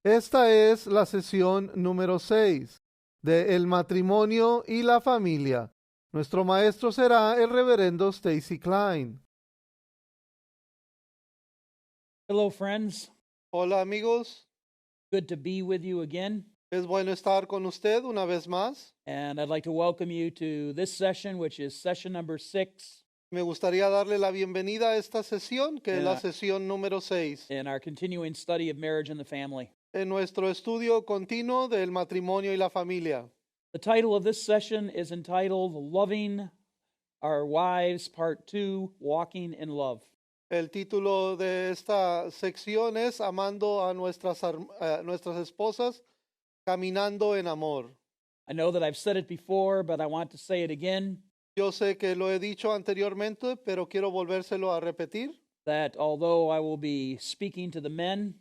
Esta es la sesión número 6 de El matrimonio y la familia. Nuestro maestro será el reverendo Stacy Klein. Hello, friends. Hola amigos, Good to be with you again. es bueno estar con usted una vez más. And I'd like to welcome you to this session, which is session number 6 Me gustaría darle la bienvenida a esta sesión, que es la Yeah. sesión número 6, in our continuing study of marriage and the family. en nuestro estudio continuo del matrimonio y la familia. The title of this session is entitled Loving Our Wives, Part 2, Walking in Love. El título de esta sección es Amando a nuestras esposas, caminando en amor. I know that I've said it before, but I want to say it again, Yo sé que lo he dicho anteriormente, pero quiero volvérselo a repetir, that although I will be speaking to the men,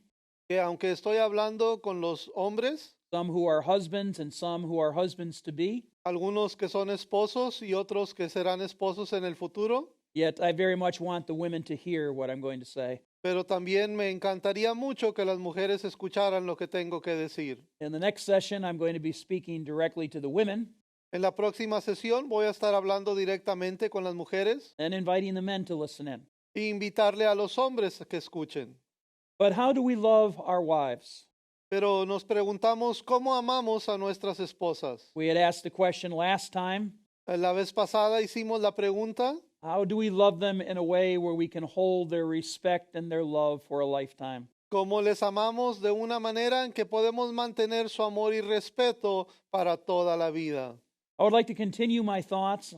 que aunque estoy hablando con los hombres, some who are husbands and some who are husbands-to-be, algunos que son esposos y otros que serán esposos en el futuro, yet I very much want the women to hear what I'm going to say. pero también me encantaría mucho que las mujeres escucharan lo que tengo que decir. In the next session, I'm going to be speaking directly to the women En la próxima sesión voy a estar hablando directamente con las mujeres and inviting the men to listen in. e invitarle a los hombres a que escuchen. But how do we love our wives? Pero nos preguntamos cómo amamos a nuestras esposas. We had asked the question last time, La vez pasada hicimos la pregunta, how do we love them in a way where we can hold their respect and their love for a lifetime? ¿cómo les amamos de una manera en que podemos mantener su amor y respeto para toda la vida? I would like to continue my thoughts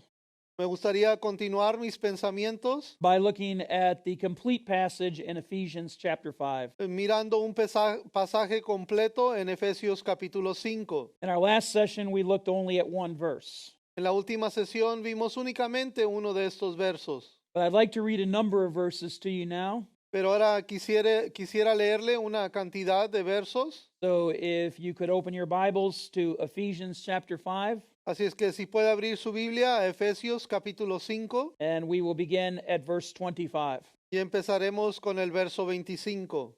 Me gustaría continuar mis pensamientos by looking at the complete passage in Ephesians chapter 5. mirando un pasaje completo en Efesios capítulo 5. In our last session, we looked only at one verse, En la última sesión vimos únicamente uno de estos versos, but I'd like to read a number of verses to you now. pero ahora quisiera leerle una cantidad de versos. So if you could open your Bibles to Ephesians chapter 5, Así es que si puede abrir su Biblia a Efesios capítulo 5 and we will begin at verse 25. y empezaremos con el verso 25.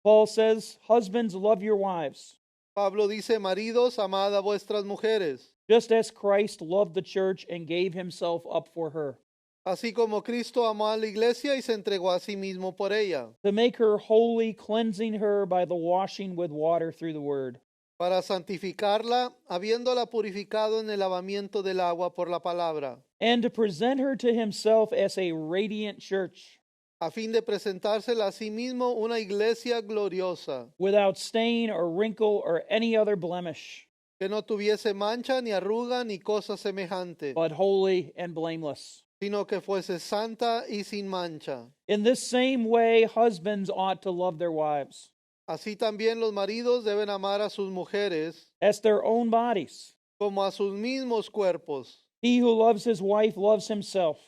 Paul says, "Husbands, love your wives, Pablo dice, maridos, amad a vuestras mujeres, just as Christ loved the church and gave himself up for her, así como Cristo amó a la iglesia y se entregó a sí mismo por ella, to make her holy, cleansing her by the washing with water through the word, para santificarla, habiéndola purificado en el lavamiento del agua por la palabra, and to present her to himself as a radiant church, a fin de presentársela a sí mismo una iglesia gloriosa, without stain or wrinkle or any other blemish, que no tuviese mancha ni arruga ni cosa semejante, but holy and blameless. sino que fuese santa y sin mancha. In this same way, husbands ought to love their wives Así también los maridos deben amar a sus mujeres as their own bodies. como a sus mismos cuerpos. He who loves his wife loves himself.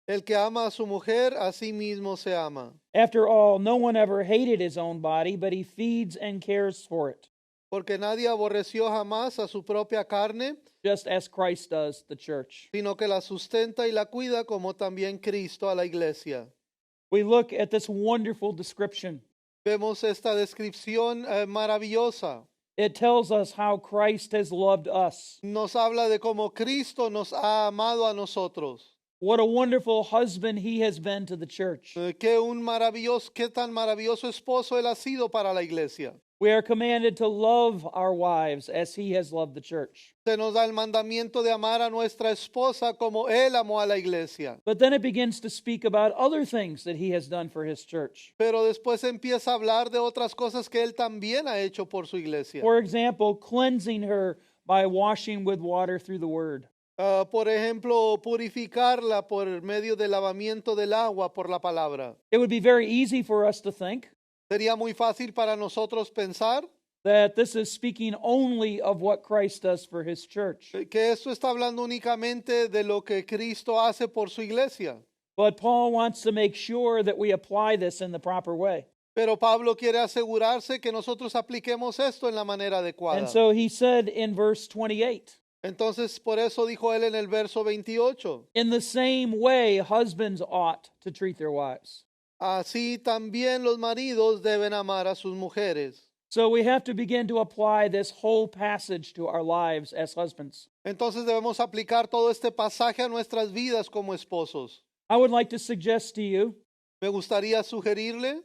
El que ama a su mujer, a sí mismo se ama. After all, no one ever hated his own body, but he feeds and cares for it, Porque nadie aborreció jamás a su propia carne, just as Christ does the church. sino que la sustenta y la cuida como también Cristo a la iglesia. We look at this wonderful description. Vemos esta descripción maravillosa. It tells us how Christ has loved us. Nos habla de cómo Cristo nos ha amado a nosotros. What a wonderful husband he has been to the church. Qué tan maravilloso esposo él ha sido para la iglesia. We are commanded to love our wives as he has loved the church. Se nos da el mandamiento de amar a nuestra esposa como él amó a la iglesia. But then it begins to speak about other things that he has done for his church. Pero después empieza a hablar de otras cosas que él también ha hecho por su iglesia. For example, cleansing her by washing with water through the word. Por ejemplo, purificarla por medio del lavamiento del agua por la palabra. It would be very easy for us to think Sería muy fácil para nosotros pensar that this is speaking only of what Christ does for his church. que esto está hablando únicamente de lo que Cristo hace por su iglesia. But Paul wants to make sure that we apply this in the proper way. Pero Pablo quiere asegurarse que nosotros apliquemos esto en la manera adecuada. And so he said in verse 28, Entonces, por eso dijo él en el verso 28, in the same way, husbands ought to treat their wives. así también los maridos deben amar a sus mujeres. So we have to begin to apply this whole passage to our lives as husbands. Entonces debemos aplicar todo este pasaje a nuestras vidas como esposos. I would like to suggest to you Me gustaría sugerirle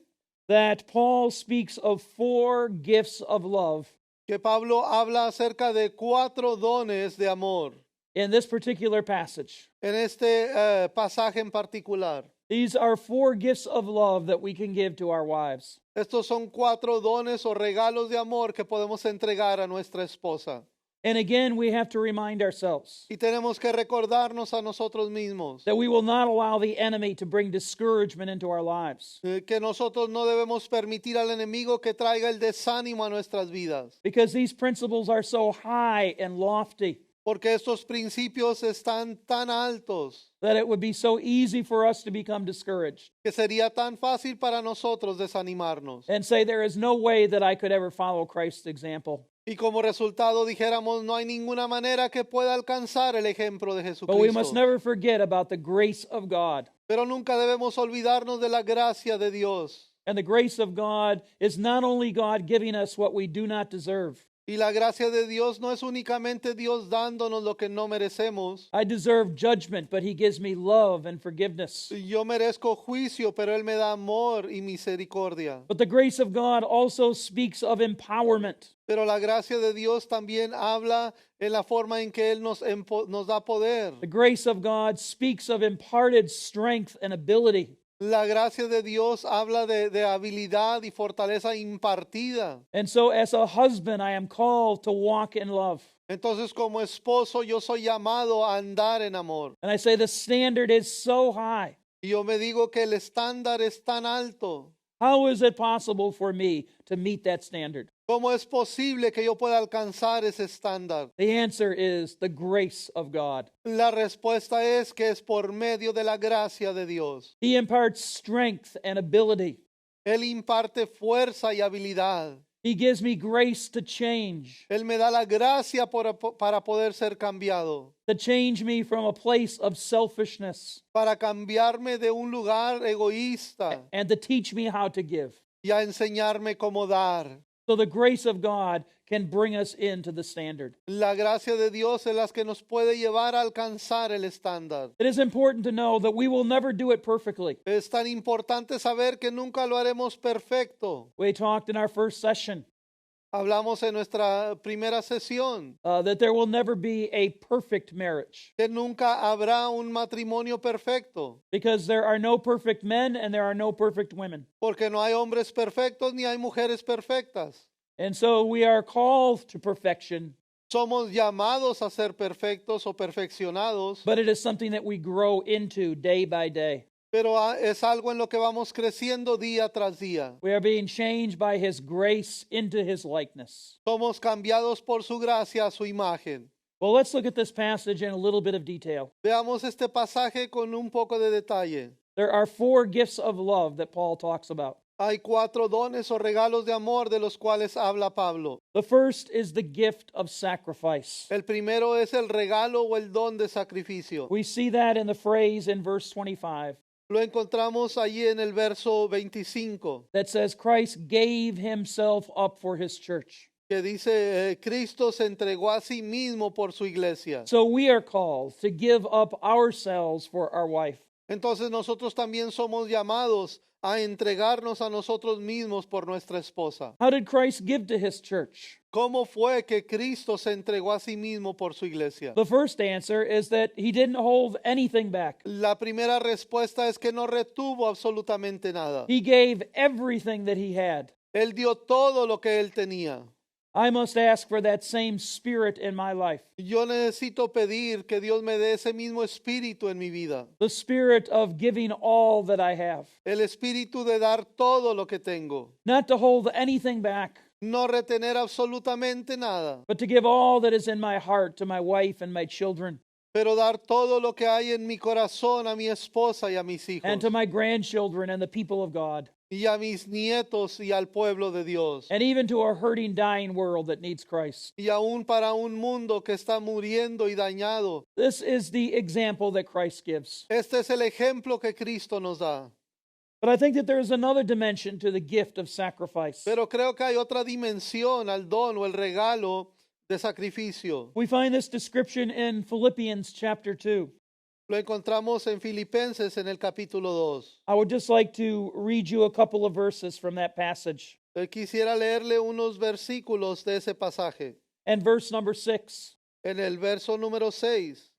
that Paul speaks of 4 gifts of love que Pablo habla acerca de 4 dones de amor in this particular passage. en este pasaje en particular. These are 4 gifts of love that we can give to our wives. Estos son 4 dones o regalos de amor que podemos entregar a nuestra esposa. And again, we have to remind ourselves Y tenemos que recordarnos a nosotros mismos that we will not allow the enemy to bring discouragement into our lives, que nosotros no debemos permitir al enemigo que traiga el desánimo a nuestras vidas. because these principles are so high and lofty Porque estos principios están tan altos that it would be so easy for us to become discouraged que sería tan fácil para nosotros desanimarnos. and say, there is no way that I could ever follow Christ's example. Y como resultado dijéramos, no hay ninguna manera que pueda alcanzar el ejemplo de But we must Jesucristo. never forget about the grace of God. Pero nunca debemos olvidarnos de la gracia de Dios. And the grace of God is not only God giving us what we do not deserve. Y la gracia de Dios no es únicamente Dios dándonos lo que no merecemos. I deserve judgment, but He gives me love and forgiveness. Yo merezco juicio, pero Él me da amor y misericordia. But the grace of God also speaks of empowerment. Pero la gracia de Dios también habla en la forma en que Él nos da poder. The grace of God speaks of imparted strength and ability. La gracia de Dios habla de habilidad y fortaleza impartida. And so, as a husband, I am called to walk in love. Entonces, como esposo, yo soy llamado a andar en amor. And I say the standard is so high. Y yo me digo que el estándar es tan alto. How is it possible for me to meet that standard? ¿Cómo es posible que yo pueda alcanzar ese estándar? The answer is the grace of God. La respuesta es que es por medio de la gracia de Dios. He imparts strength and ability. Él imparte fuerza y habilidad. He gives me grace to change, Él me da la gracia para poder ser cambiado, to change me from a place of selfishness, para cambiarme de un lugar egoísta and to teach me how to give. y a enseñarme cómo dar. So the grace of God can bring us into the standard. La gracia de Dios es la que nos puede llevar a alcanzar el estándar. It is important to know that we will never do it perfectly. Es tan importante saber que nunca lo haremos perfecto. We talked in our first session Hablamos en nuestra primera sesión that there will never be a perfect marriage que nunca habrá un matrimonio perfecto, because there are no perfect men and there are no perfect women. porque no hay hombres perfectos ni hay mujeres perfectas. And so we are called to perfection, Somos llamados a ser perfectos o perfeccionados, but it is something that we grow into day by day. pero es algo en lo que vamos creciendo día tras día. We are being changed by His grace into His likeness. Somos cambiados por su gracia a su imagen. Well, let's look at this passage in a little bit of detail. Veamos este pasaje con un poco de detalle. There are 4 gifts of love that Paul talks about. Hay 4 dones o regalos de amor de los cuales habla Pablo. The first is the gift of sacrifice. El primero es el regalo o el don de sacrificio. We see that in the phrase in verse 25 Lo encontramos allí en el verso 25, that says, Christ gave Himself up for His church. que dice, Cristo se entregó a sí mismo por su iglesia. So we are called to give up ourselves for our wife. Entonces nosotros también somos llamados a entregarnos a nosotros mismos por nuestra esposa. How did Christ give to His church? ¿Cómo fue que Cristo se entregó a sí mismo por su iglesia? The first answer is that He didn't hold anything back. La primera respuesta es que no retuvo absolutamente nada. He gave everything that He had. Él dio todo lo que él tenía. I must ask for that same spirit in my life. Yo necesito pedir que Dios me dé ese mismo espíritu en mi vida. The spirit of giving all that I have. El espíritu de dar todo lo que tengo. Not to hold anything back, No retener absolutamente nada, but to give all that is in my heart to my wife and my children, pero dar todo lo que hay en mi corazón a mi esposa y a mis hijos. and to my grandchildren and the people of God, Y a mis nietos y al pueblo de Dios. and even to a hurting, dying world that needs Christ. Y aún para un mundo que está muriendo y dañado. This is the example that Christ gives. Este es el ejemplo que Cristo nos da. But I think that there is another dimension to the gift of sacrifice. Pero creo que hay otra dimensión al don o el regalo de sacrificio. We find this description in Philippians chapter 2. Lo encontramos en Filipenses en el capítulo 2. I would just like to read you a couple of verses from that passage. Quisiera leerle unos versículos de ese pasaje. And verse number 6. En el verso número 6,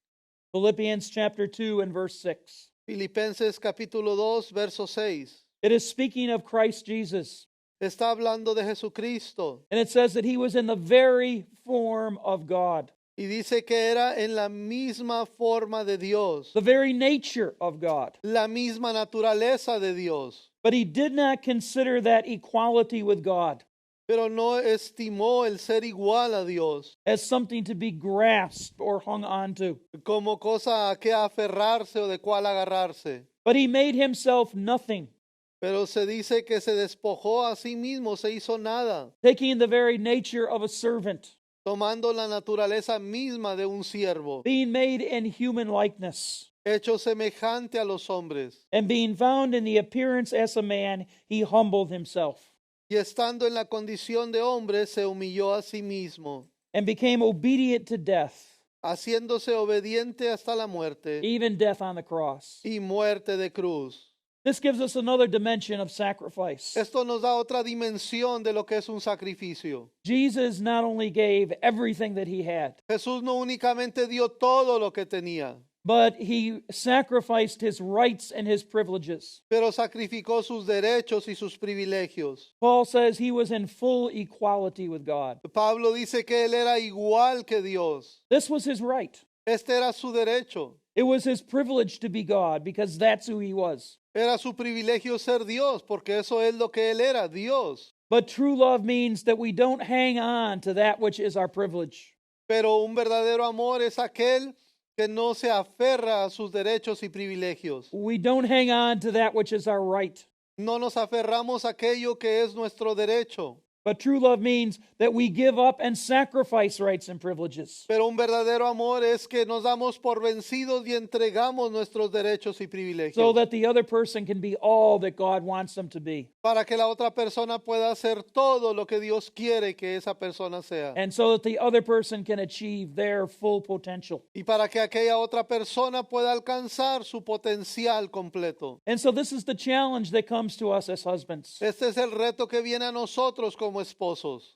Philippians chapter 2 and verse 6. Filipenses capítulo 2, verso 6. It is speaking of Christ Jesus. Está hablando de Jesucristo And it says that he was in the very form of God, y dice que era en la misma forma de Dios, the very nature of God. la misma naturaleza de Dios, But he did not consider that equality with God pero no estimó el ser igual a Dios as something to be grasped or hung onto. como cosa a que aferrarse o de cual agarrarse. But he made himself nothing, Pero se dice que se despojó a sí mismo, se hizo nada, taking the very nature of a servant, tomando la naturaleza misma de un siervo, being made in human likeness, hecho semejante a los hombres, and being found in the appearance as a man, he humbled himself y estando en la condición de hombre, se humilló a sí mismo, and became obedient to death, haciéndose obediente hasta la muerte even death on the cross. y muerte de cruz. This gives us another dimension of sacrifice. Esto nos da otra dimensión de lo que es un sacrificio. Jesus not only gave everything that he had, Jesús no únicamente dio todo lo que tenía, but he sacrificed his rights and his privileges. pero sacrificó sus derechos y sus privilegios. Paul says he was in full equality with God. Pablo dice que él era igual que Dios. This was his right. Este era su derecho. It was his privilege to be God because that's who he was. Era su privilegio ser Dios, porque eso es lo que él era, Dios. But true love means that we don't hang on to that which is our privilege. Pero un verdadero amor es aquel que no se aferra a sus derechos y privilegios. We don't hang on to that which is our right. No nos aferramos a aquello que es nuestro derecho. But true love means that we give up and sacrifice rights and privileges Pero un verdadero amor es que nos damos por vencidos y entregamos nuestros derechos y privilegios so that the other person can be all that God wants them to be, para que la otra persona pueda hacer todo lo que Dios quiere que esa persona sea. and so that the other person can achieve their full potential. Y para que aquella otra persona pueda alcanzar su potencial completo. And so this is the challenge that comes to us as husbands. Este es el reto que viene a nosotros como esposos.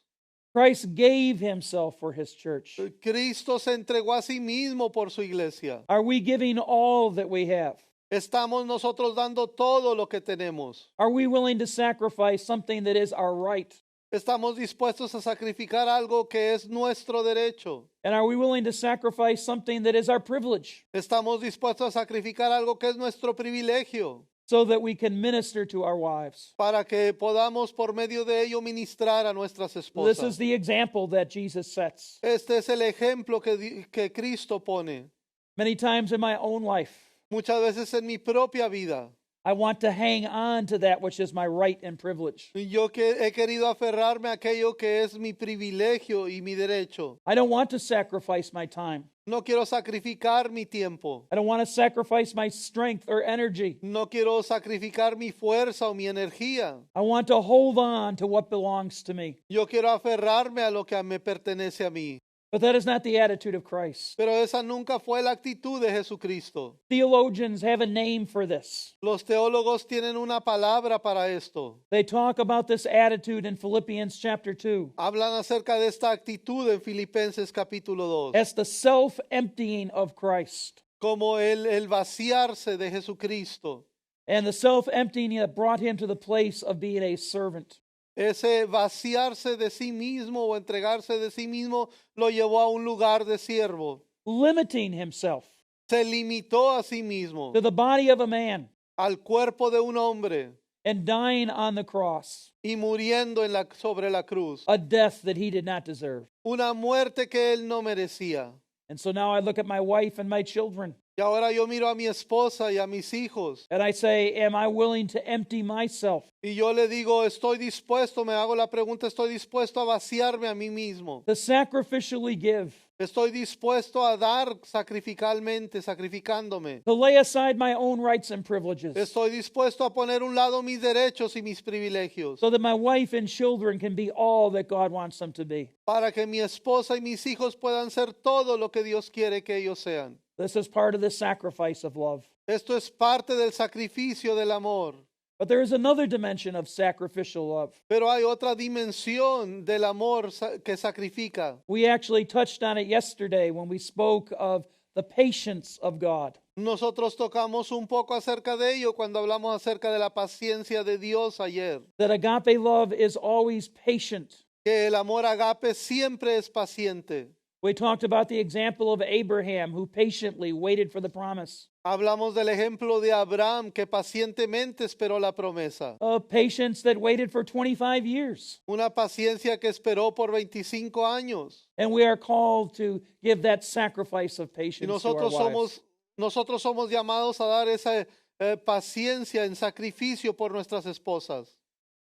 Christ gave himself for his church. Cristo se entregó a sí mismo por su iglesia. Are we giving all that we have? Estamos nosotros dando todo lo que tenemos. Are we willing to sacrifice something that is our right? Estamos dispuestos a sacrificar algo que es nuestro derecho. And are we willing to sacrifice something that is our privilege Estamos dispuestos a sacrificar algo que es nuestro privilegio so that we can minister to our wives? para que podamos por medio de ello ministrar a nuestras This is esposas. the example that Jesus sets. Este es el ejemplo que Cristo pone. Many times in my own life, Muchas veces en mi propia vida, I want to hang on to that which is my right and privilege. yo que he querido aferrarme a aquello que es mi privilegio y mi derecho. I don't want to sacrifice my time. No quiero sacrificar mi tiempo. I don't want to sacrifice my strength or energy. No quiero sacrificar mi fuerza o mi energía. I want to hold on to what belongs to me. Yo quiero aferrarme a lo que me pertenece a mí. But that is not the attitude of Christ. Pero esa nunca fue la actitud de Jesucristo. Theologians have a name for this. Los teólogos tienen una palabra para esto. They talk about this attitude in Philippians chapter 2 Hablan acerca de esta actitud en Filipenses capítulo 2. as the self-emptying of Christ Como el vaciarse de Jesucristo. and the self-emptying that brought him to the place of being a servant. Ese vaciarse de sí mismo o entregarse de sí mismo lo llevó a un lugar de siervo. Limiting himself Se limitó a sí mismo, to the body of a man al cuerpo de un hombre and dying on the cross, y muriendo sobre la cruz. a death that he did not deserve. Una muerte que él no merecía. And so now I look at my wife and my children, Y ahora yo miro a mi esposa y a mis hijos. and I say, am I willing to empty myself Y yo le digo, estoy dispuesto, me hago la pregunta, estoy dispuesto a vaciarme a mí mismo. to sacrificially give, Estoy dispuesto a dar sacrificándome. to lay aside my own rights and privileges, Estoy dispuesto a poner a un lado mis derechos y mis privilegios so that my wife and children can be all that God wants them to be. para que mi esposa y mis hijos puedan ser todo lo que Dios quiere que ellos sean. This is part of the sacrifice of love. Esto es parte del sacrificio del amor. But there is another dimension of sacrificial love. Pero hay otra dimensión del amor que sacrifica. We actually touched on it yesterday when we spoke of the patience of God. Nosotros tocamos un poco acerca de ello cuando hablamos acerca de la paciencia de Dios ayer. That agape love is always patient. Que el amor agape siempre es paciente. We talked about the example of Abraham who patiently waited for the promise. Hablamos del ejemplo de Abraham que pacientemente esperó la promesa. Of patience that waited for 25 years. Una paciencia que esperó por 25 años. And we are called to give that sacrifice of Y patience to our wives. nosotros somos llamados a dar esa paciencia en sacrificio por nuestras esposas.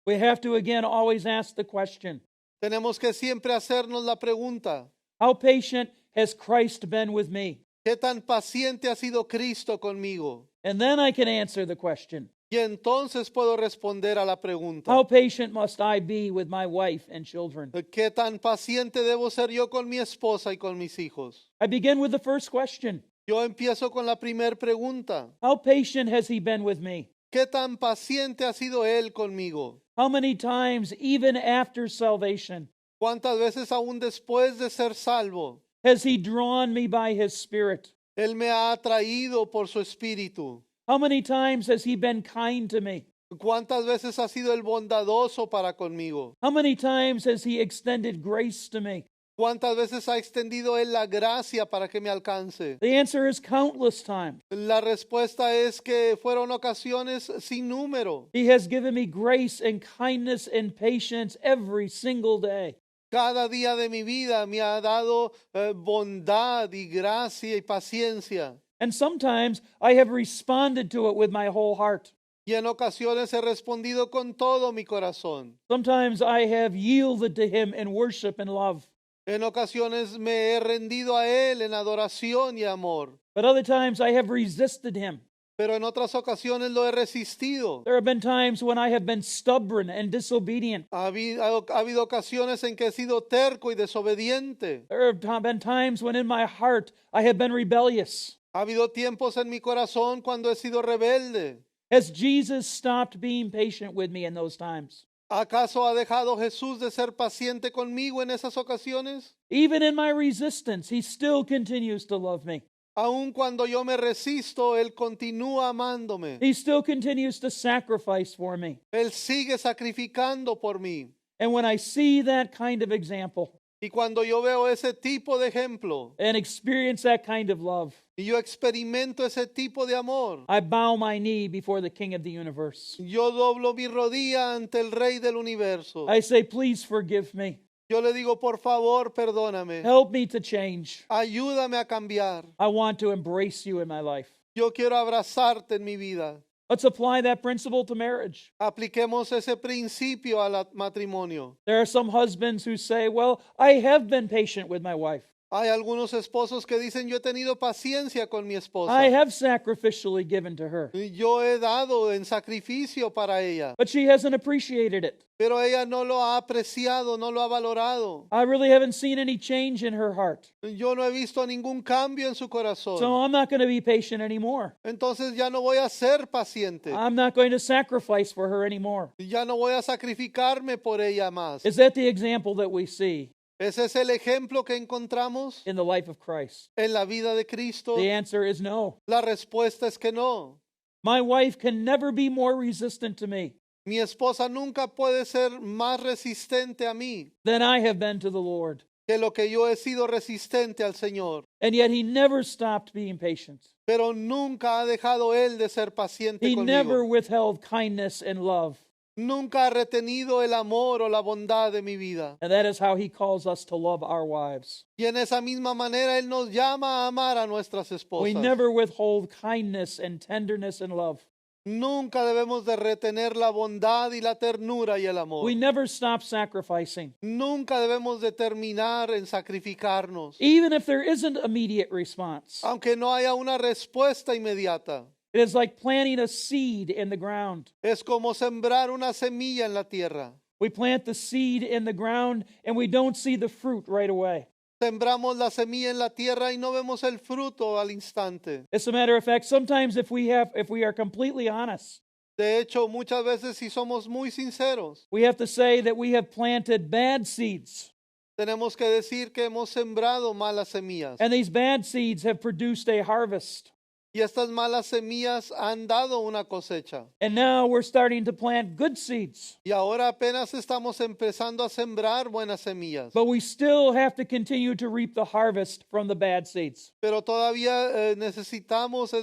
We have to again always ask the question, Tenemos que siempre hacernos la pregunta, how patient has Christ been with me? ¿qué tan paciente ha sido Cristo conmigo? And then I can answer the question, Y entonces puedo responder a la pregunta, how patient must I be with my wife and children? ¿qué tan paciente debo ser yo con mi esposa y con mis hijos? I begin with the first question. Yo empiezo con la primera pregunta, How patient has he been with me? ¿qué tan paciente ha sido Él conmigo? How many times, even after salvation, ¿Cuántas veces aún después de ser salvo, has he drawn me by his Spirit? Él me ha atraído por su espíritu? How many times has he been kind to me? ¿Cuántas veces ha sido el bondadoso para conmigo? How many times has he extended grace to me? ¿Cuántas veces ha extendido Él la gracia para que me alcance? The answer is countless times. La respuesta es que fueron ocasiones sin número. He has given me grace and kindness and patience every single day. Cada día de mi vida me ha dado bondad y gracia y paciencia. And sometimes I have responded to it with my whole heart. Y en ocasiones he respondido con todo mi corazón. Sometimes I have yielded to him in worship and love. En ocasiones me he rendido a Él en adoración y amor. But other times I have resisted him. Pero en otras ocasiones lo he resistido. There have been times when I have been stubborn and disobedient. Ha habido ocasiones en que he sido terco y desobediente. There have been times when in my heart I have been rebellious. Ha habido tiempos en mi corazón cuando he sido rebelde. Has Jesus stopped being patient with me in those times? ¿Acaso ha dejado Jesús de ser paciente conmigo en esas ocasiones? Even in my resistance, he still continues to love me. Aun cuando yo me resisto, Él continúa amándome. He still continues to sacrifice for me. Él sigue sacrificando por mí. And when I see that kind of example Y cuando yo veo ese tipo de ejemplo, and experience that kind of love, y yo experimento ese tipo de amor, I bow my knee before the King of the universe. yo doblo mi rodilla ante el Rey del universo. I say, please forgive me. Yo le digo, por favor, perdóname. Help me to change. Ayúdame a cambiar. I want to embrace you in my life. Yo quiero abrazarte en mi vida. Let's apply that principle to marriage. Apliquemos ese principio al matrimonio. There are some husbands who say, well, I have been patient with my wife. Hay algunos esposos que dicen, yo he tenido paciencia con mi esposa. I have sacrificially given to her. Yo he dado en sacrificio para ella. But she hasn't appreciated it. Pero ella no lo ha apreciado, no lo ha valorado. I really haven't seen any change in her heart. Yo no he visto ningún cambio en su corazón. So I'm not going to be patient anymore. Entonces ya no voy a ser paciente. I'm not going to sacrifice for her anymore. Ya no voy a sacrificarme por ella más. Is that the example that we see ¿Ese es el ejemplo que encontramos in the life of Christ? en la vida de Cristo? The answer is no. La respuesta es que no. My wife can never be more resistant to me Mi esposa nunca puede ser más resistente a mí than I have been to the Lord. que lo que yo he sido resistente al Señor. And yet he never stopped being patient. Pero nunca ha dejado Él de ser paciente He never conmigo. withheld kindness and love. nunca ha retenido el amor o la bondad de mi vida. And that is how he calls us to love our wives. Y en esa misma manera Él nos llama a amar a nuestras We esposas. never withhold kindness and tenderness and love. Nunca debemos de retener la bondad y la ternura y el amor. We never stop sacrificing. Nunca debemos de terminar en sacrificarnos, Even if there isn't immediate response. aunque no haya una respuesta inmediata. It is like planting a seed in the ground. Es como sembrar una semilla en la tierra. We plant the seed in the ground and we don't see the fruit right away. Sembramos la semilla en la tierra y no vemos el fruto al instante. As a matter of fact, sometimes if we are completely honest, De hecho, muchas veces si somos muy sinceros, we have to say that we have planted bad seeds. tenemos que decir que hemos sembrado malas semillas. And these bad seeds have produced a harvest. Y estas malas semillas han dado una cosecha. And now we're starting to plant good seeds. Y ahora apenas estamos empezando a sembrar buenas semillas. But we still have to continue to reap the harvest from the bad seeds. Pero todavía es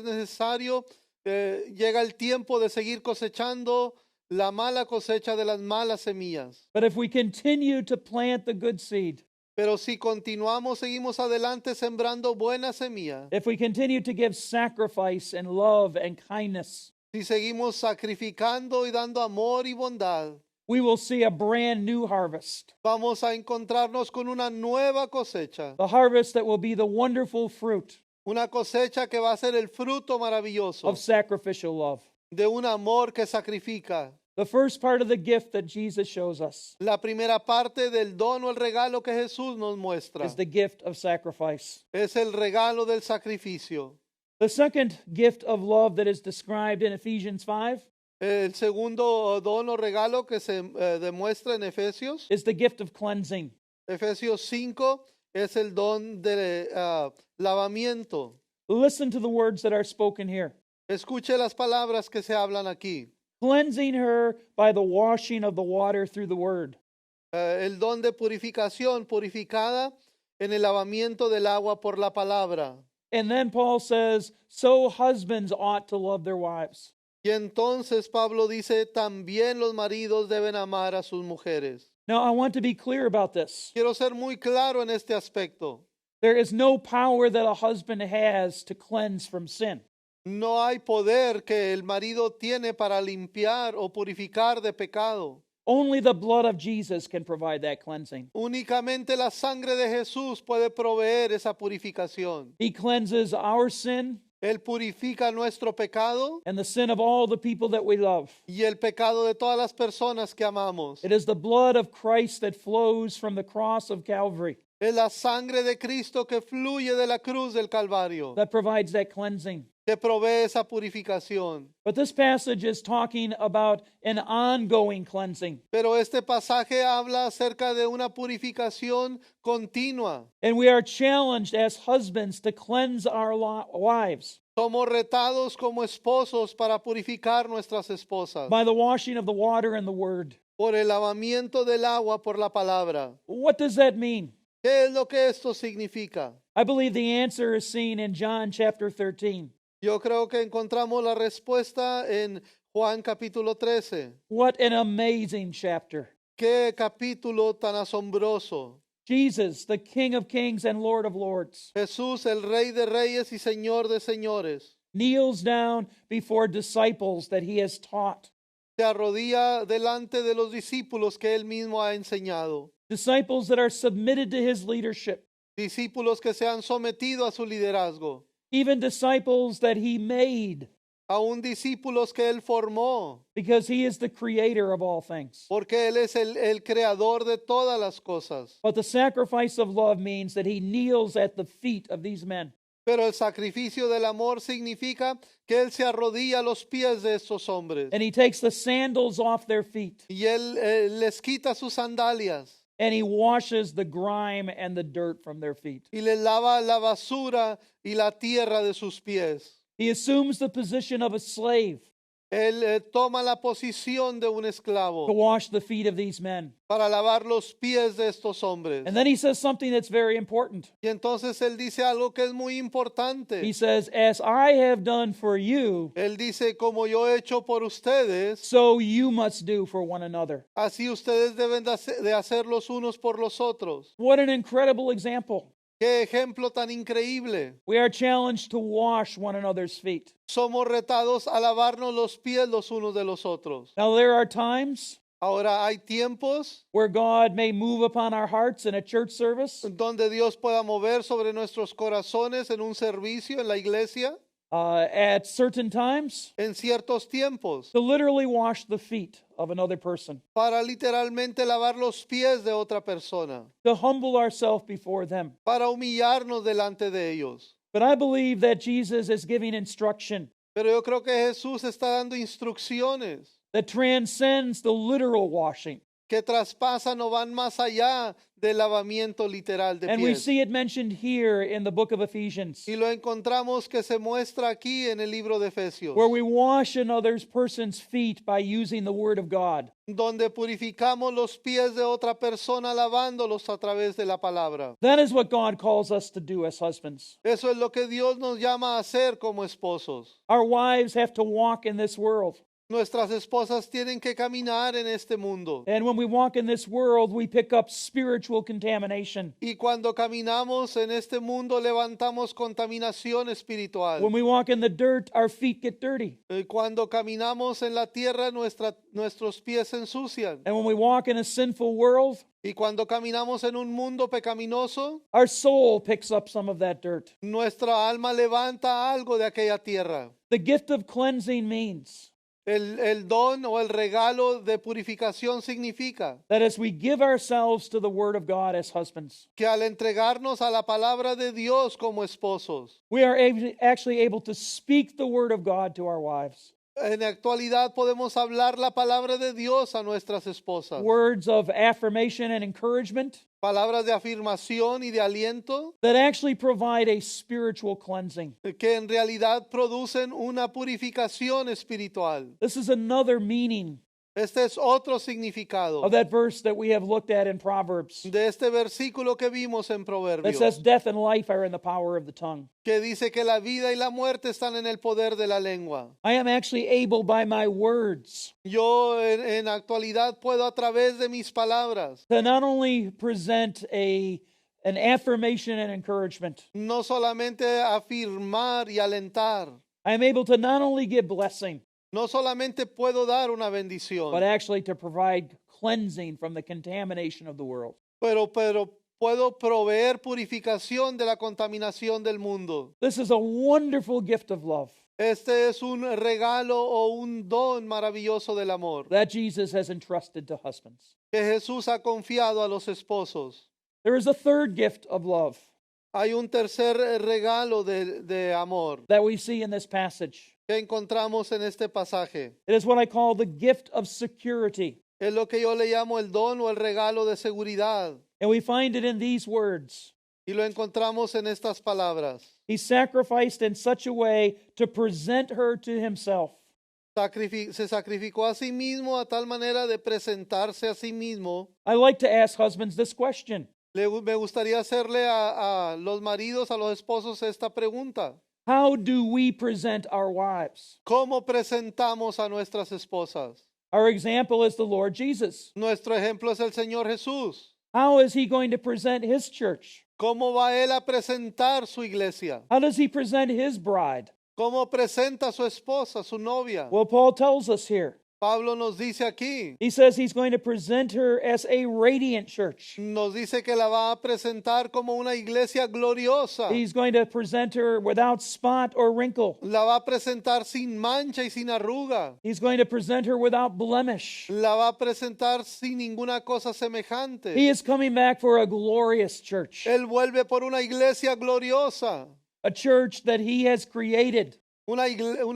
necesario, llega el tiempo de seguir cosechando la mala cosecha de las malas semillas. But if we continue to plant the good seed, Pero si continuamos, seguimos adelante sembrando buenas semillas, if we continue to give sacrifice and love and kindness, si seguimos sacrificando y dando amor y bondad, we will see a brand new harvest. vamos a encontrarnos con una nueva cosecha. The harvest that will be the wonderful fruit Una cosecha que va a ser el fruto maravilloso of sacrificial love. de un amor que sacrifica. The first part of the gift that Jesus shows us La primera parte del don o el regalo que Jesús nos muestra is the gift of sacrifice. es el regalo del sacrificio. The second gift of love that is described in Ephesians 5 El segundo don o regalo que se demuestra en Efesios, is the gift of cleansing. Efesios 5, es el don de lavamiento. Listen to the words that are spoken here. Escuche las palabras que se hablan aquí. Cleansing her by the washing of the water through the word. El don de purificación, purificada en el lavamiento del agua por la palabra. And then Paul says, so husbands ought to love their wives. Y entonces Pablo dice, también los maridos deben amar a sus mujeres. Now, I want to be clear about this. Quiero ser muy claro en este aspecto. There is no power that a husband has to cleanse from sin. No hay poder que el marido tiene para limpiar o purificar de pecado. Only the blood of Jesus can provide that cleansing. Únicamente la sangre de Jesús puede proveer esa purificación. He cleanses our sin Él purifica nuestro pecado and the sin of all the people that we love. y el pecado de todas las personas que amamos. It is the blood of Christ that flows from the cross of Calvary Es la sangre de Cristo que fluye de la cruz del Calvario, that provides that cleansing. que provee esa purificación. But this passage is talking about an ongoing cleansing. Pero este pasaje habla acerca de una purificación continua. And we are challenged as husbands to cleanse our wives Somos retados como esposos para purificar nuestras esposas by the washing of the water and the word. por el lavamiento del agua por la palabra. What does that mean? ¿Qué es lo que esto significa? I believe the answer is seen in John chapter 13. Yo creo que encontramos la respuesta en Juan capítulo 13. What an amazing chapter. Qué capítulo tan asombroso. Jesus, the King of Kings and Lord of Lords, Jesús, el Rey de Reyes y Señor de Señores, kneels down before disciples that he has taught. se arrodilla delante de los discípulos que él mismo ha enseñado. Disciples that are submitted to his leadership. Discípulos que se han sometido a su liderazgo. Even disciples that he made, Aún discípulos que él formó. because he is the creator of all things. Porque él es el creador de todas las cosas. But the sacrifice of love means that he kneels at the feet of these men. Pero el sacrificio del amor significa que él se arrodilla a los pies de estos hombres. And he takes the sandals off their feet. Y él les quita sus sandalias. And he washes the grime and the dirt from their feet. Y les lava la basura y la tierra de sus pies. He assumes the position of a slave. Él toma la posición de un to esclavo wash the feet of these men. para lavar los pies de estos hombres. And then he says something that's very important. Y entonces él dice algo que es muy importante. He says, as I have done for you, Él dice, como yo he hecho por ustedes, so you must do for one another. así ustedes deben de hacer los unos por los otros. What an incredible example. Qué ejemplo tan increíble. We are challenged to wash one another's feet. Somos retados a lavarnos los pies los unos de los otros. Now, there are times Ahora hay tiempos where God may move upon our hearts in a church service donde Dios pueda mover sobre nuestros corazones en un servicio en la iglesia, at certain times en ciertos tiempos, to literally wash the feet of another person, para literalmente lavar los pies de otra persona, to humble ourselves before them. para humillarnos delante de ellos. But I believe that Jesus is giving instruction Pero yo creo que Jesús está dando instrucciones that transcends the literal washing. que traspasan o van más allá del lavamiento literal de And we pies. see it mentioned here in the book of Ephesians, Y lo encontramos que se muestra aquí en el libro de Efesios, where we wash another person's feet by using the word of God. donde purificamos los pies de otra persona lavándolos a través de la palabra. That is what God calls us to do as husbands. Eso es lo que Dios nos llama a hacer como esposos. Our wives have to walk in this world. Nuestras esposas tienen que caminar en este mundo. And when we walk in this world, we pick up spiritual contamination. Y cuando caminamos en este mundo levantamos contaminación espiritual. When we walk in the dirt, our feet get dirty. Cuando caminamos en la tierra nuestros pies se ensucian. And when we walk in a sinful world, Y cuando caminamos en un mundo pecaminoso, our soul picks up some of that dirt. nuestra alma levanta algo de aquella tierra. The gift of cleansing means El don o el regalo de purificación significa that as we give ourselves to the Word of God as husbands, que al entregarnos a la palabra de Dios como esposos, we are actually able to speak the Word of God to our wives. en la actualidad podemos hablar la palabra de Dios a nuestras esposas. Words of affirmation and encouragement Palabras de afirmación y de aliento that actually provide a spiritual cleansing. que en realidad producen una purificación espiritual. This is another meaning Este es otro significado of that verse that we have looked at in Proverbs de este versículo que vimos en that Proverbios, says death and life are in the power of the tongue. que dice que la vida y la muerte están en el poder de la lengua. I am actually able by my words Yo en actualidad puedo a través de mis palabras to not only present an affirmation and encouragement, no solamente afirmar y alentar, I am able to not only give blessing, no solamente puedo dar una but bendición, actually to provide cleansing from the contamination of the world. pero puedo proveer purificación de la contaminación del mundo. This is a wonderful gift of love Este es un regalo o un don maravilloso del amor that Jesus has entrusted to husbands. que Jesús ha confiado a los esposos. There is a third gift of love Hay un tercer regalo de amor that we see in this passage. que encontramos en este pasaje. It is what I call the gift of security. Es lo que yo le llamo el don o el regalo de seguridad. And we find it in these words. Y lo encontramos en estas palabras. He sacrificed in such a way to present her to himself. Se sacrificó a sí mismo a tal manera de presentarse a sí mismo. I like to ask husbands this question. Me gustaría hacerle a los maridos, a los esposos esta pregunta. How do we present our wives? ¿Cómo presentamos a nuestras esposas? Our example is the Lord Jesus. Nuestro ejemplo es el Señor Jesús. How is he going to present his church? ¿Cómo va Él a presentar su iglesia? How does he present his bride? ¿Cómo presenta a su esposa, su novia? Well, Paul tells us here. Pablo nos dice aquí, He says he's going to present her as a radiant church. nos dice que la va a presentar como una iglesia gloriosa. He's going to present her without spot or wrinkle. La va a presentar sin mancha y sin arruga. He's going to present her without blemish. La va a presentar sin ninguna cosa semejante. He is coming back for a glorious church, Él vuelve por una iglesia gloriosa. a church that he has created, Una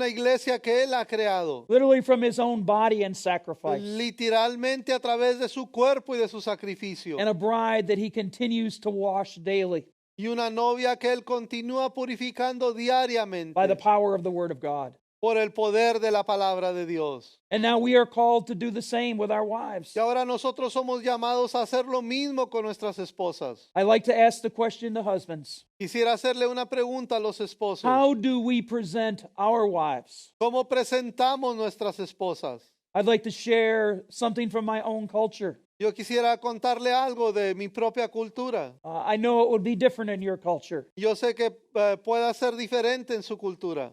iglesia que Él ha creado. literally from his own body and sacrifice, Literalmente a través de su cuerpo y de su sacrificio. and a bride that he continues to wash daily Y una novia que Él continúa purificando diariamente by the power of the Word of God. por el poder de la palabra de Dios. And now we are called to do the same with our wives. Y ahora nosotros somos llamados a hacer lo mismo con nuestras esposas. I like to ask the question to husbands. Quisiera hacerle una pregunta a los esposos. How do we present our wives? ¿Cómo presentamos nuestras esposas? I'd like to share something from my own culture. Yo quisiera contarle algo de mi propia cultura. I know it would be different in your culture, Yo sé que pueda ser diferente en su cultura,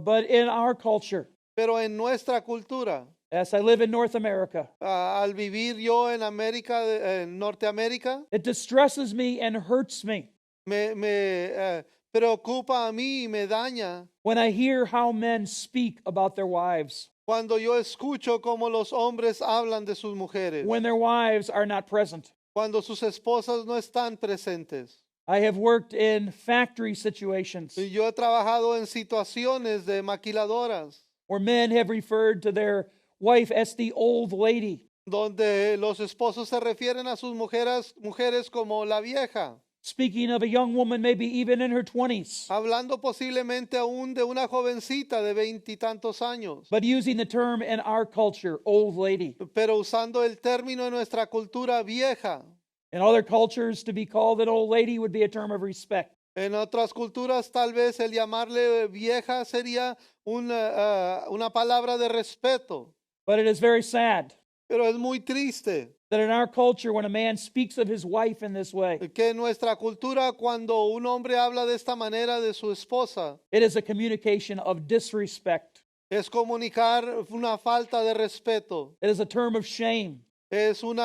but in our culture, pero en nuestra cultura, as I live in North America, al vivir yo en América, en Norteamérica, it distresses me and hurts me me preocupa a mí y me daña when I hear how men speak about their wives, cuando yo escucho cómo los hombres hablan de sus mujeres, when their wives are not present. cuando sus esposas no están presentes. I have worked in factory situations Y yo he trabajado en situaciones de maquiladoras where men have referred to their wife as the old lady, donde los esposos se refieren a sus mujeres como la vieja, speaking of a young woman maybe even in her 20s, hablando posiblemente aún de una jovencita de 20 y tantos años, but using the term in our culture, old lady. pero usando el término en nuestra cultura vieja. In other cultures, to be called an old lady would be a term of respect. En otras culturas tal vez el llamarle vieja sería una palabra de respeto, But it is very sad pero es muy triste that in our culture, when a man speaks of his wife in this way, que en nuestra cultura cuando un hombre habla de esta manera de su esposa, it is a communication of disrespect. es comunicar una falta de respeto. It is a term of shame, Es un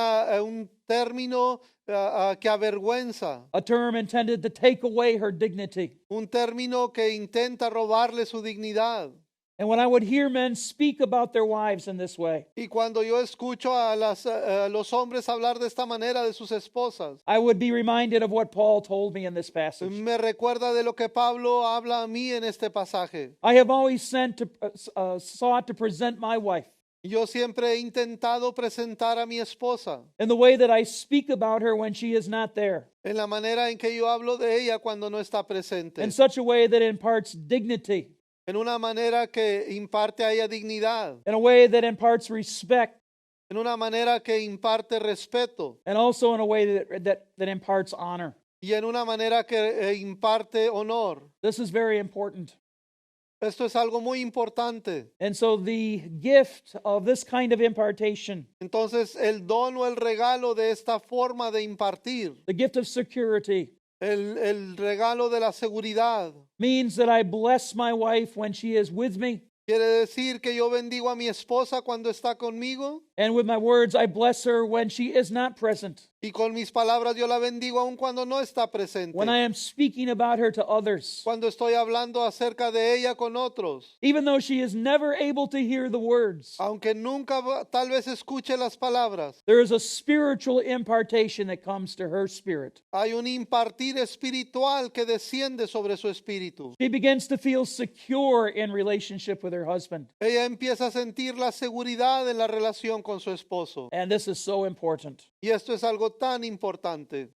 término que avergüenza, a term intended to take away her dignity. un término que intenta robarle su dignidad. And when I would hear men speak about their wives in this way, Y cuando yo escucho a los hombres hablar de esta manera de sus esposas, I would be reminded of what Paul told me in this passage. me recuerda de lo que Pablo habla a mí en este pasaje. I have always sought to present my wife Yo siempre he intentado presentar a mi esposa in the way that I speak about her when she is not there, en la manera en que yo hablo de ella cuando no está presente, in such a way that imparts dignity, en una manera que imparte a ella dignidad, in a way that imparts respect, en una manera que imparte respeto and also in a way that imparts honor. y en una manera que imparte honor. This is very important. Esto es algo muy importante. And so the gift of this kind of impartation, Entonces, el don o el regalo de esta forma de impartir, the gift of security, el regalo de la seguridad, means that I bless my wife when she is with me, quiere decir que yo bendigo a mi esposa cuando está conmigo and with my words I bless her when she is not present, y con mis palabras yo la bendigo aun cuando no está presente. when I am speaking about her to others, Cuando estoy hablando acerca de ella con otros, even though she is never able to hear the words. aunque nunca tal vez escuche las palabras, There is a spiritual impartation that comes to her spirit. hay un impartir espiritual que desciende sobre su espíritu. She begins to feel secure in relationship with her husband. Ella empieza a sentir la seguridad en la relación con su esposo. And this is so important. Y esto es algo tan importante.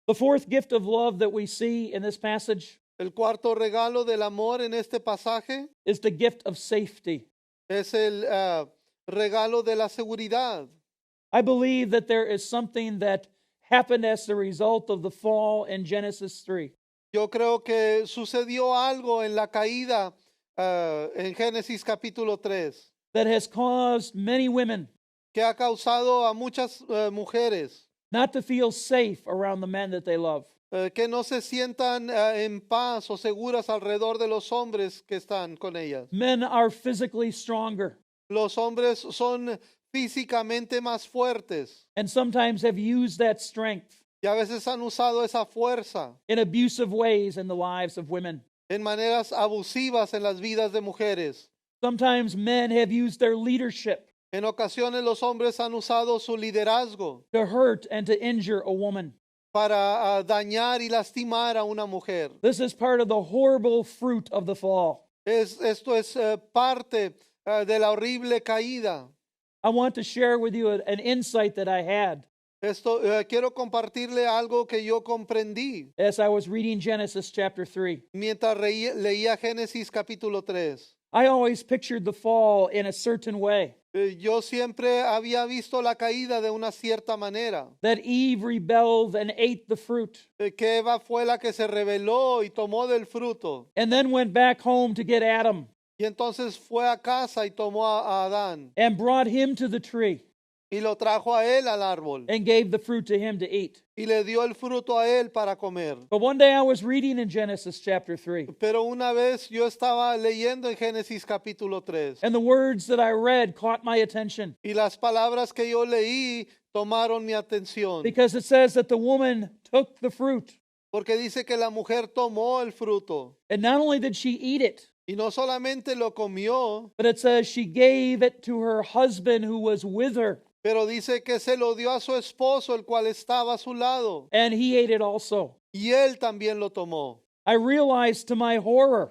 The fourth gift of love that we see in this passage El cuarto regalo del amor en este pasaje is the gift of safety. es el regalo de la seguridad. I believe that there is something that happened as a result of the fall in Genesis 3. Yo creo que sucedió algo en la caída en Génesis capítulo 3 that has caused many women que ha causado a muchas mujeres not to feel safe around the men that they love. que no se sientan en paz o seguras alrededor de los hombres que están con ellas. Men are physically stronger Los hombres son físicamente más fuertes and sometimes have used that strength y a veces han usado esa fuerza in abusive ways in the lives of women. en maneras abusivas en las vidas de mujeres. Sometimes men have used their leadership En ocasiones los hombres han usado su liderazgo to hurt and to injure a woman. para dañar y lastimar a una mujer. This is part of the horrible fruit of the fall. Esto es parte de la horrible caída. I want to share with you an insight that I had Quiero compartirle algo que yo comprendí as I was reading Genesis chapter 3. mientras leía Génesis capítulo 3. I always pictured the fall in a certain way. Yo siempre había visto la caída de una cierta manera. That Eve rebelled and ate the fruit, Que Eva fue la que se rebeló y tomó del fruto. and then went back home to get Adam Y entonces fue a casa y tomó a Adán and brought him to the tree y lo trajo a él al árbol and gave the fruit to him to eat. y le dio el fruto a él para comer. But one day I was reading in Genesis chapter 3, Pero una vez yo estaba leyendo en Génesis capítulo 3 and the words that I read caught my attention y las palabras que yo leí tomaron mi atención. because it says that the woman took the fruit, Porque dice que la mujer tomó el fruto and not only did she eat it, y no solamente lo comió, but it says she gave it to her husband who was with her, pero dice que se lo dio a su esposo, el cual estaba a su lado, and he ate it also. y él también lo tomó. I realized to my horror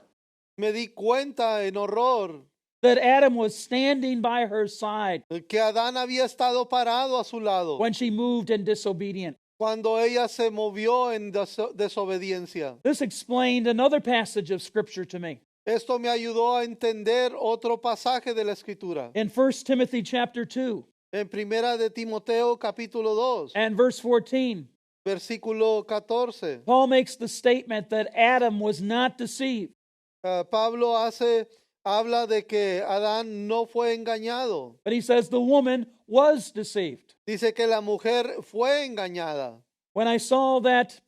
Me di cuenta en horror that Adam was standing by her side que Adán había estado parado a su lado when she moved in disobedience. cuando ella se movió en desobediencia. This explained another passage of Scripture to me. Esto me ayudó a entender otro pasaje de la Escritura. In 1 Timothy chapter 2 En Primera de Timoteo capítulo 2, and verse 14, versículo 14, Paul makes the statement that Adam was not deceived. Pablo habla de que Adán no fue engañado. But he says the woman was deceived. Dice que la mujer fue engañada. When I saw that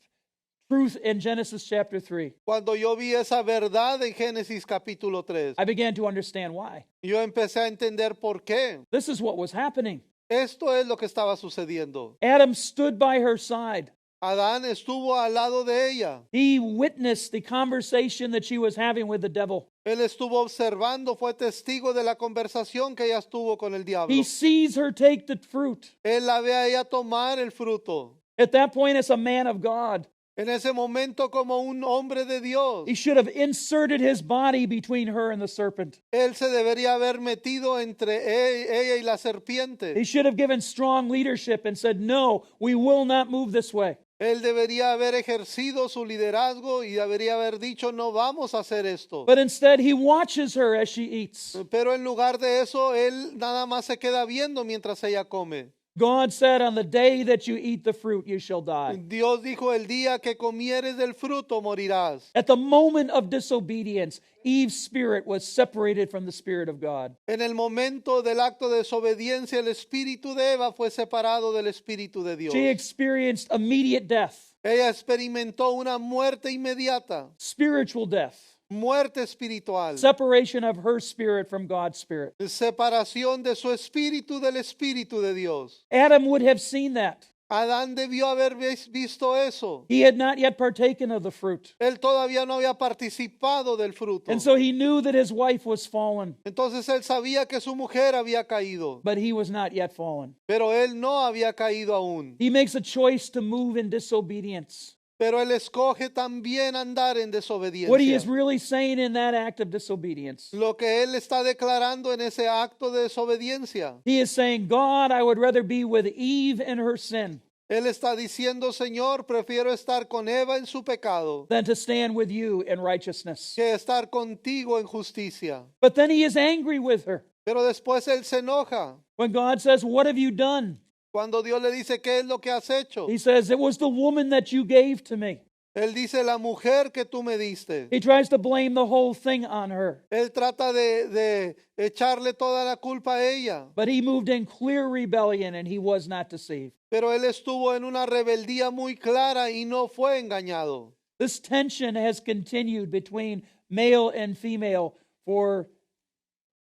truth in Genesis chapter 3, Cuando yo vi esa verdad en Génesis capítulo 3, I began to understand why. yo empecé a entender por qué. This is what was happening. Esto es lo que estaba sucediendo. Adam stood by her side. Adán estuvo al lado de ella. He witnessed the conversation that she was having with the devil. Él estuvo observando, fue testigo de la conversación que ella tuvo con el diablo. He sees her take the fruit. Él la ve a ella tomar el fruto. At that point, as a man of God, En ese momento, como un hombre de Dios, he should have inserted his body between her and the serpent. él se debería haber metido entre ella y la serpiente. He should have given strong leadership and said, "No, we will not move this way." Él debería haber ejercido su liderazgo y debería haber dicho, no vamos a hacer esto. But instead, he watches her as she eats. Pero en lugar de eso, él nada más se queda viendo mientras ella come. God said, "On the day that you eat the fruit, you shall die." Dios dijo, el día que comieres del fruto morirás. At the moment of disobedience, Eve's spirit was separated from the Spirit of God. En el momento del acto de desobediencia, el espíritu de Eva fue separado del espíritu de Dios. She experienced immediate death, Ella experimentó una muerte inmediata, spiritual death, muerte espiritual, separation of her spirit from God's spirit. separación de su espíritu del espíritu de Dios. Adam would have seen that. Adán debió haber visto eso. He had not yet partaken of the fruit. Él todavía no había participado del fruto. And so he knew that his wife was fallen, Entonces él sabía que su mujer había caído, but he was not yet fallen. pero él no había caído aún. He makes a choice to move in disobedience. Pero él escoge también andar en desobediencia. What he is really saying in that act of disobedience, Lo que él está declarando en ese acto de desobediencia. he is saying, "God, I would rather be with Eve in her sin Él está diciendo, Señor, prefiero estar con Eva en su pecado than to stand with you in righteousness." que estar contigo en justicia. But then he is angry with her Pero después él se enoja when God says, "What have you done?" cuando Dios le dice, ¿qué es lo que has hecho? He says, "It was the woman that you gave to me." Él dice, la mujer que tú me diste. He tries to blame the whole thing on her. Él trata de echarle toda la culpa a ella. But he moved in clear rebellion and he was not deceived. Pero él estuvo en una rebeldía muy clara y no fue engañado. This tension has continued between male and female for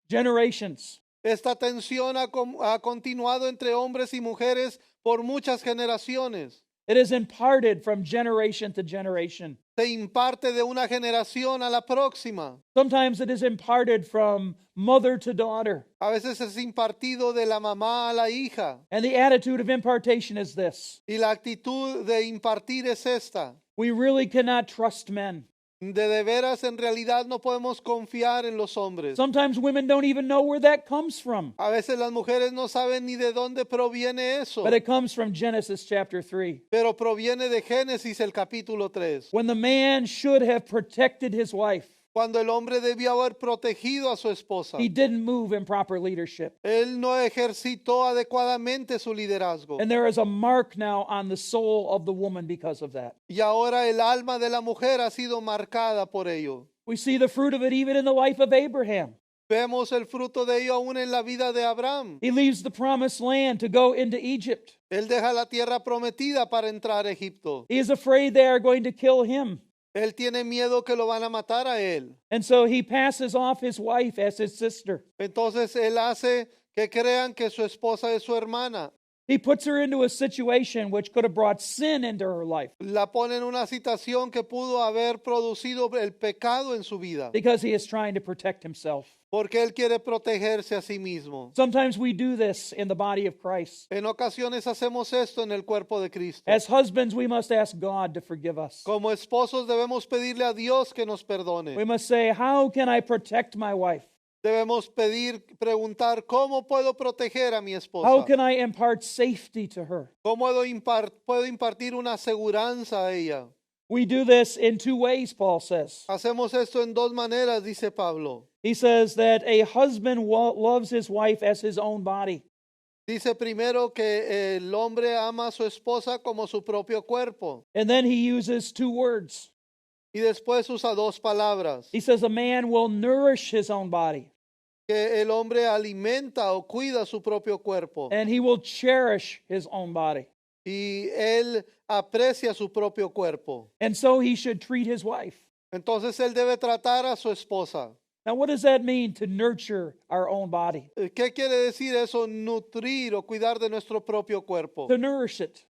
generations. Esta tensión ha continuado entre hombres y mujeres por muchas generaciones. It is imparted from generation to generation. Se imparte de una generación a la próxima. Sometimes it is imparted from mother to daughter. A veces es impartido de la mamá a la hija. And the attitude of impartation is this: Y la actitud de impartir es esta. we really cannot trust men. De veras, en realidad no podemos confiar en los hombres. Sometimes women don't even know where that comes from. A veces las mujeres no saben ni de dónde proviene eso. But it comes from Genesis chapter 3. Pero proviene de Génesis el capítulo 3. When the man should have protected his wife, cuando el hombre debió haber protegido a su esposa. He didn't move in proper leadership. Él no ejercitó adecuadamente su liderazgo. And there is a mark now on the soul of the woman because of that. Y ahora el alma de la mujer ha sido marcada por ello. We see the fruit of it even in the life of Abraham. Vemos el fruto de ello aún en la vida de Abraham. He leaves the promised land to go into Egypt. Él deja la tierra prometida para entrar a Egipto. He is afraid they are going to kill him. Él tiene miedo que lo van a matar a él. And so he passes off his wife as his sister. Entonces él hace que crean que su esposa es su hermana. He puts her into a situation which could have brought sin into her life La pone en una situación que pudo haber producido el pecado en su vida. because he is trying to protect himself. Porque él quiere protegerse a sí mismo. Sometimes we do this in the body of Christ. En ocasiones hacemos esto en el cuerpo de Cristo. As husbands, we must ask God to forgive us. Como esposos debemos pedirle a Dios que nos We perdone. must say, how can I protect my wife? Debemos preguntar, ¿cómo puedo proteger a mi How esposa? can I impart safety to her? ¿Cómo puedo impartir una aseguranza a ella? We do this in two ways, Paul says. Hacemos esto en dos maneras, dice Pablo. He says that a husband loves his wife as his own body. Dice primero que el hombre ama a su esposa como su propio cuerpo. And then he uses two words. Y después usa dos palabras. He says a man will nourish his own body Que el hombre alimenta o cuida su propio cuerpo. and he will cherish his own body. Y él aprecia su propio cuerpo. And so he should treat his wife. Entonces él debe tratar a su esposa. Now, what does that mean to nurture our own body? ¿Qué quiere decir eso? Nutrir o cuidar de nuestro propio cuerpo. To nourish it.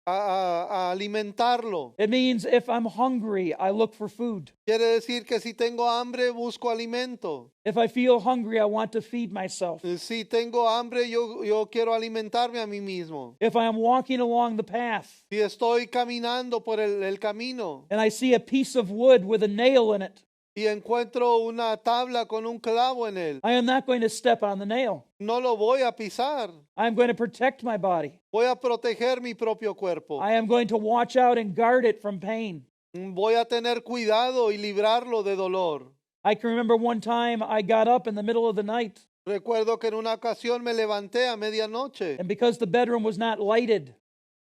A alimentarlo. It means if I'm hungry, I look for food. Quiere decir que si tengo hambre, busco alimento. If I feel hungry, I want to feed myself. Si tengo hambre, yo quiero alimentarme a mí mismo. If I am walking along the path Si estoy caminando por el camino and I see a piece of wood with a nail in it, y encuentro una tabla con un clavo en él, I am not going to step on the nail. no lo voy a pisar. I'm going to protect my body. Voy a proteger mi propio cuerpo. I am going to watch out and guard it from pain. Voy a tener cuidado y librarlo de dolor. I can remember one time I got up in the middle of the night, Recuerdo que en una ocasión me levanté a medianoche and because the bedroom was not lighted,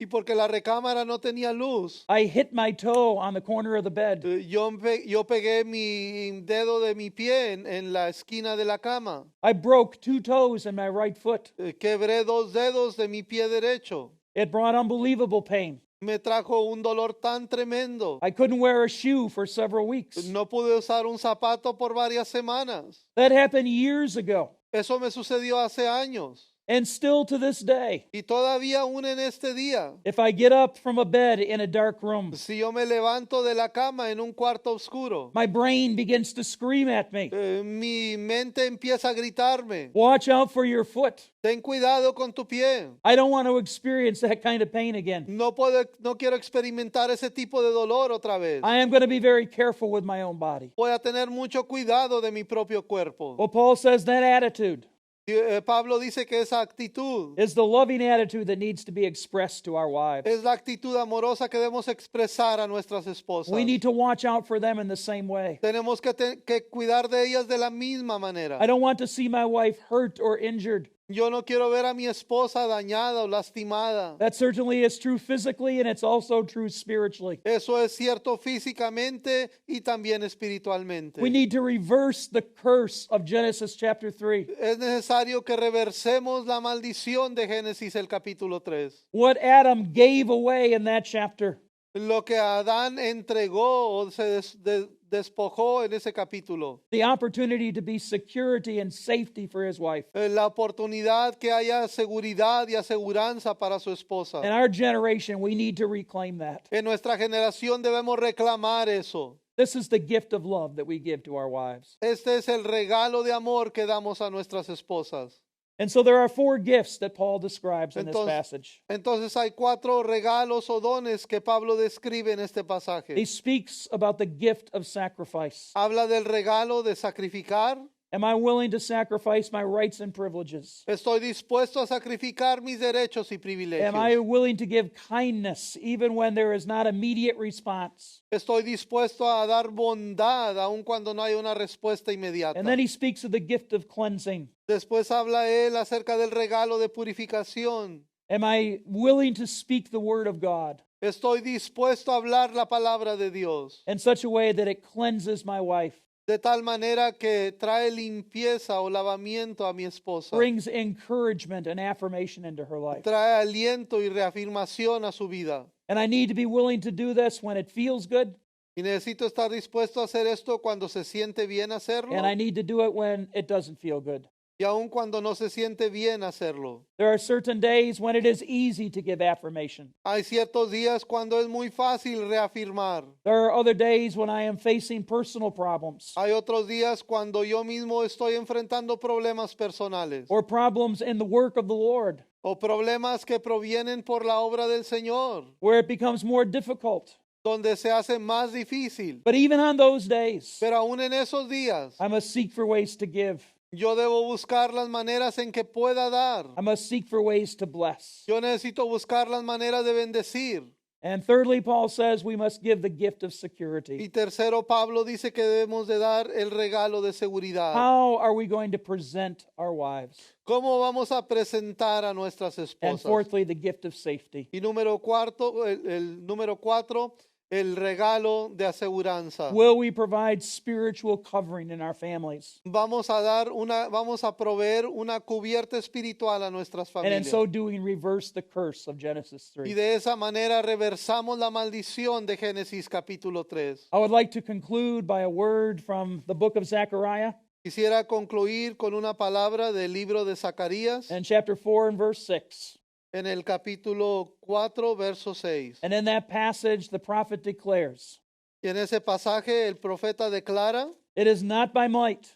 y porque la recámara no tenía luz, I hit my toe on the corner of the bed. yo pegué mi dedo de mi pie en la esquina de la cama. I broke 2 toes in my right foot. Quebré dos dedos de mi pie derecho. It brought unbelievable pain. Me trajo un dolor tan tremendo. I couldn't wear a shoe for several weeks. No pude usar un zapato por varias semanas. That happened years ago. Eso me sucedió hace años. And still to this day, Y todavía aún en este día, if I get up from a bed in a dark room, si yo me levanto de la cama en un cuarto oscuro, my brain begins to scream at me, mi mente empieza a gritarme, watch out for your foot. ten cuidado con tu pie. I don't want to experience that kind of pain again. No quiero experimentar ese tipo de dolor otra vez. I am going to be very careful with my own body. Voy a tener mucho cuidado de mi propio cuerpo. Well, Paul says that attitude Pablo dice que esa actitud is the loving attitude that needs to be expressed to our wives. es la actitud amorosa que debemos expresar a nuestras esposas. We need to watch out for them in the same way. Tenemos que cuidar de ellas de la misma manera. I don't want to see my wife hurt or injured. Yo no quiero ver a mi esposa dañada o lastimada. That certainly is true physically, and it's also true spiritually. Eso es cierto físicamente y también espiritualmente. We need to reverse the curse of Genesis chapter 3. Es necesario que reversemos la maldición de Génesis el capítulo 3. What Adam gave away in that chapter, Lo que Adán entregó o se despojó en ese capítulo. the opportunity to be security and safety for his wife. La oportunidad que haya seguridad y aseguranza para su esposa. In our generation, we need to reclaim that. En nuestra generación debemos reclamar eso. This is the gift of love that we give to our wives. Este es el regalo de amor que damos a nuestras esposas. And so there are 4 gifts that Paul describes in this passage. Entonces hay 4 regalos o dones que Pablo describe en este He pasaje. speaks about the gift of sacrifice. Habla del regalo de sacrificar, Am I willing to sacrifice my rights and privileges? Estoy dispuesto a sacrificar mis derechos y Am I privilegios. willing to give kindness even when there is not immediate response? Estoy dispuesto a dar bondad aun cuando no hay una respuesta inmediata. And then he speaks of the gift of cleansing. Después habla él acerca del regalo de purificación. Am I willing to speak the word of God Estoy dispuesto a hablar la palabra de Dios in such a way that it cleanses my wife, de tal manera que trae limpieza o lavamiento a mi esposa, brings encouragement and affirmation into her life? trae aliento y reafirmación a su vida. And I need to be willing to do this when it feels good, Y necesito estar dispuesto a hacer esto cuando se siente bien hacerlo and I need to do it when it doesn't feel good. y aun cuando no se siente bien hacerlo. There are certain days when it is easy to give affirmation. Hay ciertos días cuando es muy fácil reafirmar. There are other days when I am facing personal problems Hay otros días cuando yo mismo estoy enfrentando problemas personales or problems in the work of the Lord o problemas que provienen por la obra del Señor, where it becomes more difficult. donde se hace más difícil. But even on those days, Pero aún en esos días, I must seek for ways to give. yo debo buscar las maneras en que pueda dar. I must seek for ways to bless. Yo necesito buscar las maneras de bendecir. And thirdly, Paul says we must give the gift of Y security. tercero, Pablo dice que debemos de dar el regalo de seguridad. How are we going to present our wives? ¿Cómo vamos a presentar a nuestras And esposas? fourthly, the gift of safety. Y número cuatro, el regalo de aseguranza. Will we provide spiritual covering in our families? Vamos a proveer una cubierta espiritual a nuestras And in familias. so doing, reverse the curse of Genesis Y 3. de esa manera reversamos la maldición de Génesis capítulo 3. I would like to conclude by a word from the book of Zechariah Quisiera concluir con una palabra del libro de Zacarías and chapter 4 and verse 6. en el capítulo 4, verso 6. And in that passage, the prophet declares, Y en ese pasaje el profeta declara, "It is not by might,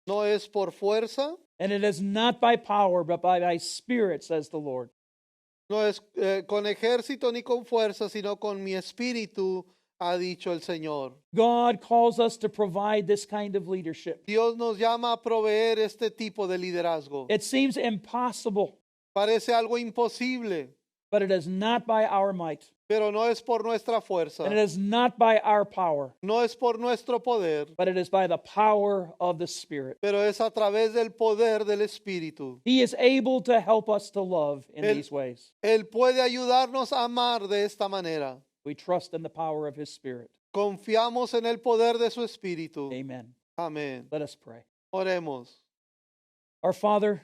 no es por fuerza, and it is not by power, but by thy spirit, says the Lord." no es con ejército ni con fuerza, sino con mi espíritu, ha dicho el Señor. God calls us to provide this kind of leadership. Dios nos llama a proveer este tipo de liderazgo. It seems impossible, Parece algo imposible, but it is not by our might, pero no es por nuestra fuerza, and it is not by our power, no es por nuestro poder, but it is by the power of the Spirit. pero es a través del poder del Espíritu. He is able to help us to love in El- these ways. Él puede ayudarnos a amar de esta manera. We trust in the power of His Spirit. Confiamos en el poder de su Espíritu. Amen. Amén. Let us pray. Oremos. Our Father,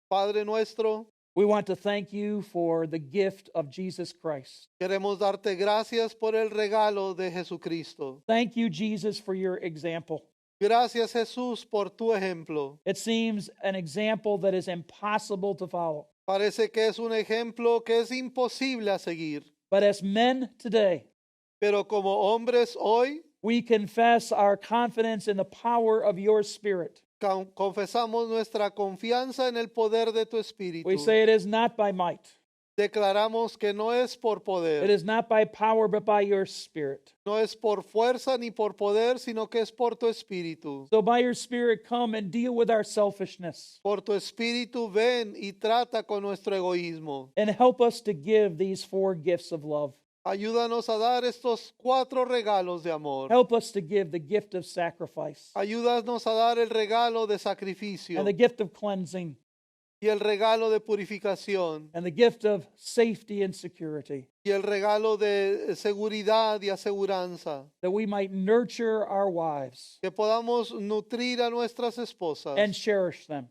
Padre nuestro, we want to thank you for the gift of Jesus Christ. queremos darte gracias por el regalo de Jesucristo. Thank you, Jesus, for your example. Gracias, Jesús, por tu ejemplo. It seems an example that is impossible to follow. Parece que es un ejemplo que es imposible a seguir. But as men today, Pero como hombres hoy, we confess our confidence in the power of your Spirit. confesamos nuestra confianza en el poder de tu Espíritu. We say it is not by might, Declaramos que no es por poder, it is not by power, but by your Spirit. no es por fuerza ni por poder, sino que es por tu Espíritu. So by your Spirit, come and deal with our selfishness Por tu Espíritu ven y trata con nuestro egoísmo. and help us to give these 4 gifts of love. Ayúdanos a dar estos 4 regalos de amor. Help us to give the gift of sacrifice Ayúdanos a dar el regalo de sacrificio and the gift of cleansing y el regalo de purificación and the gift of safety and security, y el regalo de seguridad y aseguranza. that we might nurture our wives Que podamos nutrir a nuestras esposas, and cherish them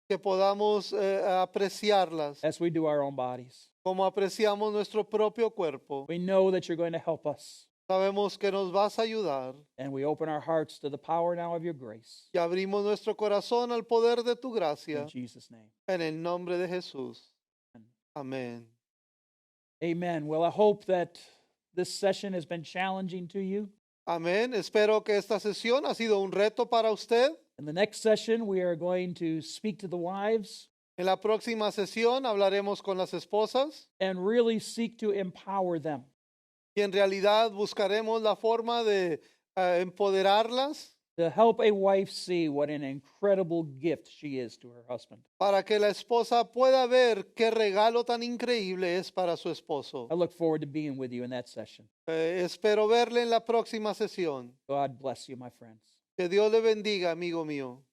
que podamos apreciarlas as we do our own bodies. como apreciamos nuestro propio cuerpo. We know that you're going to help us, Sabemos que nos vas a ayudar and we open our hearts to the power now of your grace. y abrimos nuestro corazón al poder de tu gracia In Jesus' name. en el nombre de Jesús. Amén. Amen. Well, I hope that this session has been challenging to you. Amén. Espero que esta sesión ha sido un reto para usted. In the next session, we are going to speak to the wives En la próxima sesión hablaremos con las esposas and really seek to empower them. y en realidad buscaremos la forma de empoderarlas, to help a wife see what an incredible gift she is to her husband. para que la esposa pueda ver qué regalo tan increíble es para su esposo. I look forward to being with you in that session. Espero verle en la próxima sesión. God bless you, my friends. Que Dios le bendiga, amigo mío.